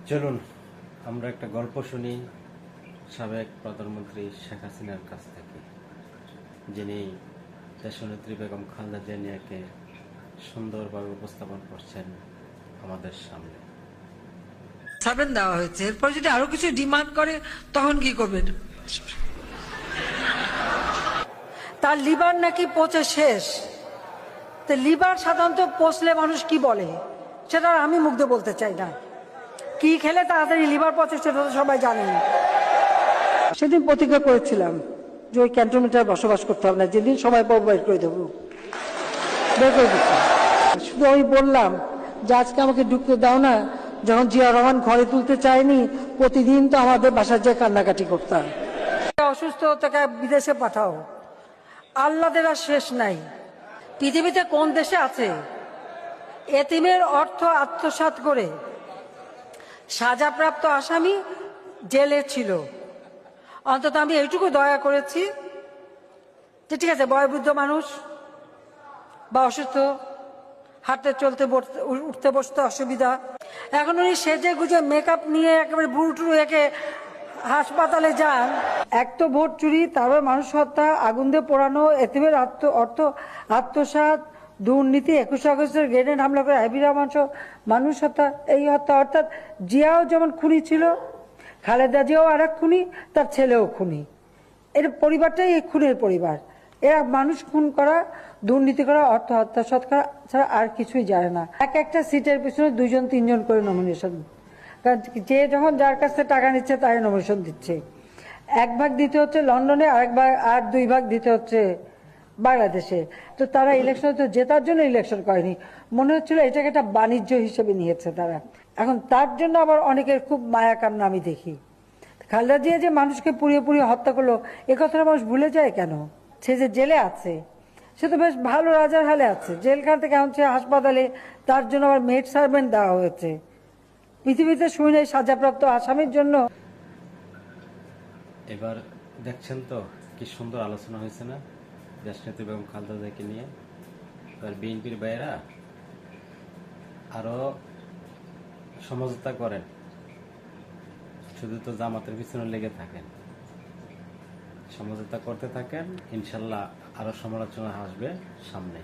চলুন আমরা একটা গল্প শুনি সাবেক প্রধানমন্ত্রী শেখ হাসিনার কাছ থেকে, যিনি দেশনেত্রী বেগম খালেদা জিয়াকে সুন্দরভাবে উপস্থাপন করছেন আমাদের সামনে। সাবেন দেওয়া হয়েছে, এরপর যদি আরো কিছু ডিমান্ড করে তখন কি করবেন? তার লিভার নাকি পচে শেষ। তো লিভার সাধারণত পচলে মানুষ কি বলে সেটা আমি মুগ্ধ বলতে চাই না। কি খেলে তাড়াতাড়ি লিভার পচে সেটা তো সবাই জানেন। সেদিন প্রতিজ্ঞা করেছিলাম যে ওই ক্যান্টনমেন্টে বসবাস করতে হবে না, যেদিন সময় পাবো বের করে দেবো, বের করে দিচ্ছি। শুধু আমি বললাম যে আজকে আমাকে ঢুকতে দাও না, যখন জিয়া রহমান ঘরে তুলতে চায়নি প্রতিদিন তো আমাদের বাসায় যে কান্নাকাটি করতাম। অসুস্থ তাকে বিদেশে পাঠাও, আল্লাদের আর শেষ নাই। পৃথিবীতে কোন দেশে আছে এতিমের অর্থ আত্মসাৎ করে সাজাপ্রাপ্ত আসামি জেলে ছিল? অন্তত আমি এইটুকু দয়া করেছি যে ঠিক আছে, বয়োবৃদ্ধ মানুষ বা অসুস্থ, হাঁটতে চলতে উঠতে বসতে অসুবিধা, এখন উনি সেজে গুজে মেকআপ নিয়ে একেবারে বুড়ুটুরু একে হাসপাতালে যান। এক তো ভোট চুরি, তারপর মানুষ হত্যা, আগুন দিয়ে পোড়ানো, এতিমের অর্থ আত্মসাৎ, দুর্নীতি, 21 আগস্টের গ্রেনেড হামলা করে হাবিরা মানুষ হত্যা। এই হত্যা অর্থাৎ জিয়াও যেমন খুনি ছিল, খালেদা জিয়াও আর এক খুনি, তার ছেলেও খুনি। এর পরিবারটাই এই খুনের পরিবার। এরা মানুষ খুন করা, দুর্নীতি করা, অর্থ আত্মসাৎ করা ছাড়া আর কিছুই জানে না। একটা সিটের পিছনে 2-3 করে নমিনেশন, কারণ যে যখন যার কাছ থেকে টাকা নিচ্ছে তাই নমিনেশন দিচ্ছে। 1 ভাগ দিতে হচ্ছে লন্ডনে, আর 2 ভাগ দিতে হচ্ছে বাংলাদেশে। তো তারা ইলেকশন তো জেতার জন্য ইলেকশন করেনি, মনে হচ্ছিল এটাকে একটা বাণিজ্য হিসেবে নিয়েছে তারা। এখন তার জন্য আবার অনেকের খুব মায়া কান্না আমি দেখি। খালেদা জিয়া যে মানুষকে পুড়িয়ে পুড়িয়ে হত্যা করলো এ কথাটা মানুষ ভুলে যায় কেন? সে যে জেলে আছে সে তো বেশ ভালো রাজার হালে আছে, জেলখান থেকে এখন সে হাসপাতালে, তার জন্য আবার মেড সার্ভেন্ট দেওয়া হয়েছে। পৃথিবীতে শুনে সাজাপ্রাপ্ত আসামির জন্য। এবার দেখছেন তো কি সুন্দর আলোচনা হয়েছে না দেশনেত্রী বেগম খালেদা জিয়াকে নিয়ে। এবার বিএনপির ভাইয়েরা আরো সমঝোতা করেন, শুধু তো জামাতের পিছনে লেগে থাকেন, সমঝোতা করতে থাকেন, ইনশাল্লাহ আরো সমালোচনা আসবে সামনে।